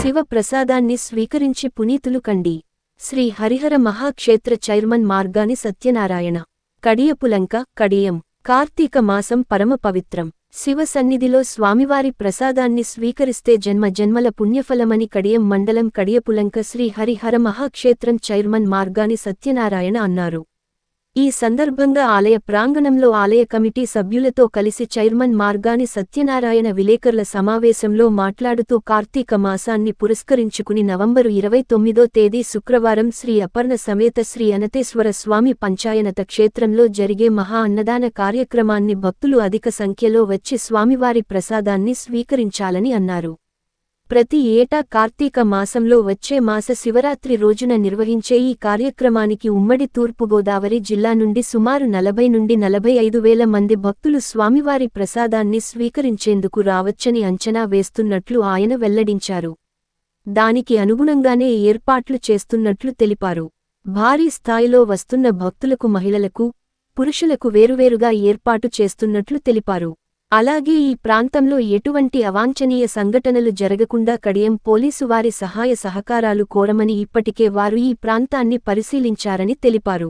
శివ ప్రసాదాన్ని స్వీకరించి పునీతులు కండి. శ్రీ హరిహర మహాక్షేత్ర చైర్మన్ మార్గాని సత్యనారాయణ. కడియపులంక, కడియం. కార్తీక మాసం పరమ పవిత్రం. శివ సన్నిధిలో స్వామివారి ప్రసాదాన్ని స్వీకరిస్తే జన్మ జన్మల పుణ్యఫలమని కడియం మండలం కడియపులంక శ్రీ హరిహర మహాక్షేత్రం చైర్మన్ మార్గాని సత్యనారాయణ అన్నారు. ఈ సందర్భంగా ఆలయ ప్రాంగణంలో ఆలయ కమిటీ సభ్యులతో కలిసి చైర్మన్ మార్గాని సత్యనారాయణ విలేకరుల సమావేశంలో మాట్లాడుతూ కార్తీక మాసాన్ని పురస్కరించుకుని నవంబరు 29వ తేదీ శుక్రవారం శ్రీ అపర్ణ సమేత శ్రీ అనతేశ్వర స్వామి పంచాయనత క్షేత్రంలో జరిగే మహా అన్నదాన కార్యక్రమాన్ని భక్తులు అధిక సంఖ్యలో వచ్చి స్వామివారి ప్రసాదాన్ని స్వీకరించాలని అన్నారు. ప్రతి ఏటా కార్తీక మాసంలో వచ్చే మాస శివరాత్రి రోజున నిర్వహించే ఈ కార్యక్రమానికి ఉమ్మడి తూర్పుగోదావరి జిల్లా నుండి సుమారు 40 నుండి 45 వేల మంది భక్తులు స్వామివారి ప్రసాదాన్ని స్వీకరించేందుకు రావచ్చని అంచనా వేస్తున్నట్లు ఆయన వెల్లడించారు. దానికి అనుగుణంగానే ఏర్పాట్లు చేస్తున్నట్లు తెలిపారు. భారీ స్థాయిలో వస్తున్న భక్తులకు మహిళలకు, పురుషులకు వేరువేరుగా ఏర్పాటు చేస్తున్నట్లు తెలిపారు. అలాగే ఈ ప్రాంతంలో ఎటువంటి అవాంఛనీయ సంఘటనలు జరగకుండా కడియం పోలీసు వారి సహాయ సహకారాలు కోరమని ఇప్పటికే వారు ఈ ప్రాంతాన్ని పరిశీలించారని తెలిపారు.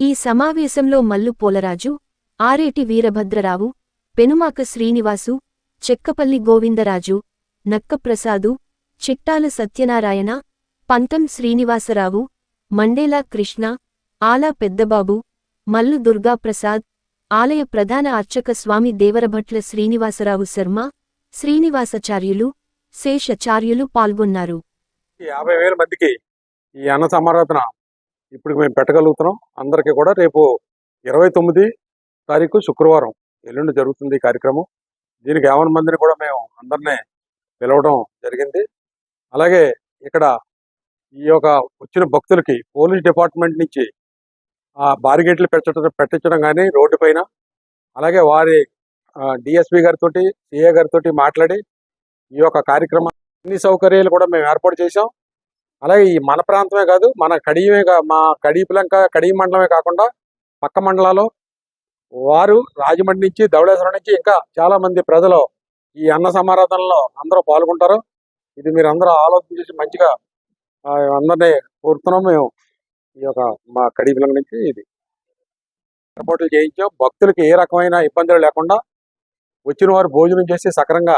ఈ సమావేశంలో మల్లు పోలరాజు, ఆరేటి వీరభద్రరావు, పెనుమాక శ్రీనివాసు, చెక్కపల్లి గోవిందరాజు, నక్కప్రసాదు, చిట్టాల సత్యనారాయణ, పంతం శ్రీనివాసరావు, మండేలా కృష్ణ, ఆలా పెద్దబాబు, మల్లు దుర్గాప్రసాద్, ఆలయ ప్రధాన అర్చక స్వామి దేవరభట్ల శ్రీనివాసరావు శర్మ, శ్రీనివాసాచార్యులు, శేషాచార్యులు పాల్గొన్నారు. 50,000 మందికి ఈ అన్న సమారాధన ఇప్పుడు మేము పెట్టగలుగుతున్నాం. అందరికీ కూడా రేపు 29 తారీఖు శుక్రవారం ఎల్లుండి జరుగుతుంది ఈ కార్యక్రమం. దీనికి 50 మందిని కూడా మేము అందరినీ పిలవడం జరిగింది. అలాగే ఇక్కడ ఈ యొక్క వచ్చిన భక్తులకి పోలీస్ డిపార్ట్మెంట్ నుంచి బారిగేట్లు పెట్టించడం కానీ రోడ్డు పైన, అలాగే వారి డిఎస్పీ గారితో సిఏ గారితో మాట్లాడి ఈ యొక్క కార్యక్రమం అన్ని సౌకర్యాలు కూడా మేము ఏర్పాటు చేశాం. అలాగే ఈ మన ప్రాంతమే కాదు, మన మా కడియపులంక కడియ మండలమే కాకుండా పక్క మండలాల్లో వారు రాజమండ్రి నుంచి, ధవళేశ్వరం నుంచి ఇంకా చాలా మంది ప్రజలు ఈ అన్న సమారాధనలో అందరూ పాల్గొంటారు. ఇది మీరు అందరూ ఆలోచన చేసి మంచిగా అందరినీ కోరుతున్నాం. మేము ఈ యొక్క మా కడియపులంక నుంచి ఇది ఏర్పాట్లు చేయించాం. భక్తులకి ఏ రకమైన ఇబ్బందులు లేకుండా వచ్చిన వారు భోజనం చేసి సక్రంగా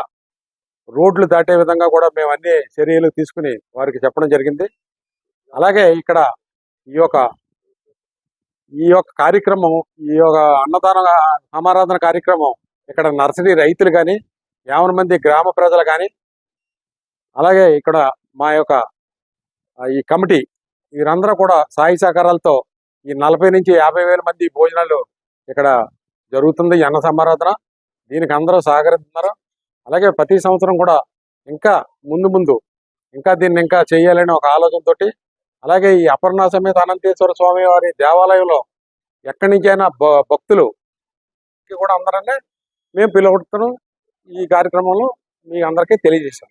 రోడ్లు దాటే విధంగా కూడా మేము అన్ని చర్యలు తీసుకుని వారికి చెప్పడం జరిగింది. అలాగే ఇక్కడ ఈ యొక్క కార్యక్రమం, ఈ యొక్క అన్నదాన సమారాధన కార్యక్రమం ఇక్కడ నర్సరీ రైతులు కానీ, 50 మంది గ్రామ ప్రజలు కానీ, అలాగే ఇక్కడ మా యొక్క ఈ కమిటీ వీరందరూ కూడా సాయి సహకారాలతో ఈ 40 నుంచి 50,000 మంది భోజనాలు ఇక్కడ జరుగుతుంది ఈ అన్న సమారాధన. దీనికి అందరూ సహకరిస్తున్నారు. అలాగే ప్రతి సంవత్సరం కూడా ఇంకా ముందు ఇంకా దీన్ని ఇంకా చేయాలని ఒక ఆలోచనతోటి, అలాగే ఈ అపర్ణ సమేత అనంతేశ్వర స్వామి వారి దేవాలయంలో ఎక్కడి నుంచైనా భక్తులు కూడా అందరనే మేము పిలువడుతున్నాం. ఈ కార్యక్రమంలో మీ అందరికీ తెలియజేశాం.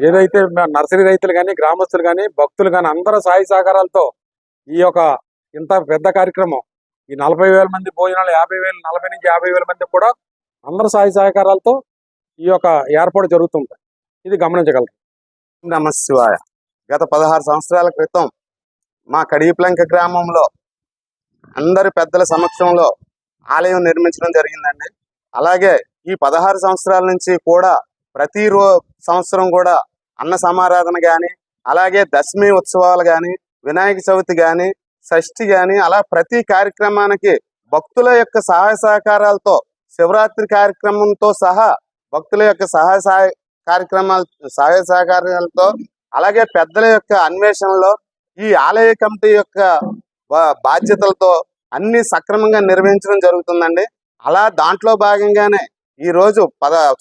ఏదైతే నర్సరీ రైతులు కానీ, గ్రామస్తులు కానీ, భక్తులు కానీ అందరూ సాయి సహకారాలతో ఈ యొక్క ఇంత పెద్ద కార్యక్రమం, ఈ 40,000 మంది భోజనాలు 40 నుంచి 50,000 మంది కూడా అందరూ సాయి సహకారాలతో ఈ యొక్క ఏర్పాటు జరుగుతుంది. ఇది గమనించగలరు. నమశివాయ. గత 16 సంవత్సరాల క్రితం మా కడియపులంక గ్రామంలో అందరి పెద్దల సమక్షంలో ఆలయం నిర్మించడం జరిగిందండి. అలాగే ఈ 16 సంవత్సరాల నుంచి కూడా ప్రతి సంవత్సరం కూడా అన్న సమారాధన కానీ, అలాగే దశమి ఉత్సవాలు కానీ, వినాయక చవితి కానీ, షష్ఠి కానీ, అలా ప్రతి కార్యక్రమానికి భక్తుల యొక్క సహాయ సహకారాలతో, శివరాత్రి కార్యక్రమంతో సహా భక్తుల యొక్క సహాయ సహకారాలతో, అలాగే పెద్దల యొక్క అన్వేషణలో ఈ ఆలయ కమిటీ యొక్క బాధ్యతలతో అన్ని సక్రమంగా నిర్వహించడం జరుగుతుందండి. అలా దాంట్లో భాగంగానే ఈ రోజు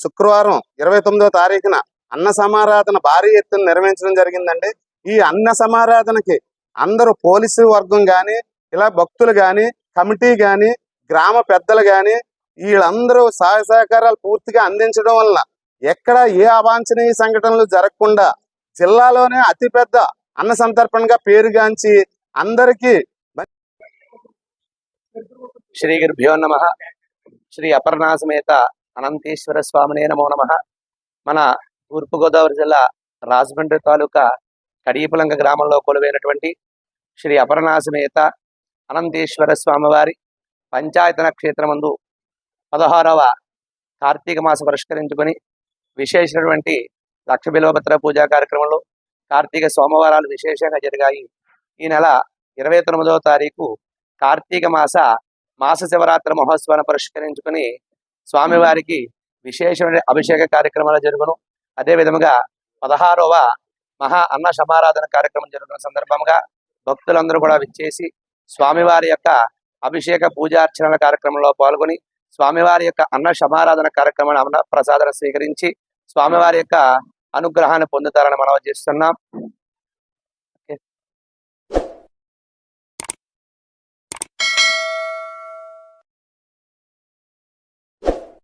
శుక్రవారం 29వ తారీఖున అన్న సమారాధన భారీ ఎత్తున నిర్వహించడం జరిగిందండి. ఈ అన్న సమారాధనకి అందరూ పోలీసు వర్గం కానీ, ఇలా భక్తులు కానీ, కమిటీ కానీ, గ్రామ పెద్దలు కానీ వీళ్ళందరూ సహాయ సహకారాలు పూర్తిగా అందించడం వలన ఎక్కడ ఏ అవాంఛనీయ సంఘటనలు జరగకుండా జిల్లాలోనే అతిపెద్ద అన్న సంతర్పణగా పేరుగాంచి అందరికీ శ్రీ గురుభ్యో నమః. శ్రీ అపర్ణా సమేత అనంతేశ్వర స్వామినే నమో నమః. మన తూర్పుగోదావరి జిల్లా రాజమండ్రి తాలూకా కడియపులంక గ్రామంలో కొలువైనటువంటి శ్రీ అపర్ణా సమేత అనంతేశ్వర స్వామివారి పంచాయతన క్షేత్రమందు 16వ కార్తీక మాసం పురస్కరించుకొని విశేషమైనటువంటి లక్ష బిల్వపత్ర పూజా కార్యక్రమంలో కార్తీక సోమవారాలు విశేషంగా జరిగాయి. ఈ నెల 29వ తారీఖు కార్తీక మాస శివరాత్రి మహోత్సవాన్ని పురస్కరించుకుని స్వామివారికి విశేషమైన అభిషేక కార్యక్రమాలు జరుగును. అదే విధముగా 16వ మహా అన్న సమారాధన కార్యక్రమం జరుగుతున్న సందర్భంగా భక్తులందరూ కూడా విచ్చేసి స్వామివారి యొక్క అభిషేక పూజార్చనల కార్యక్రమంలో పాల్గొని స్వామివారి యొక్క అన్న సమారాధన కార్యక్రమాన్ని అన్న ప్రసాదన స్వీకరించి స్వామివారి యొక్క అనుగ్రహాన్ని పొందుతారని మనవి చేస్తున్నాం.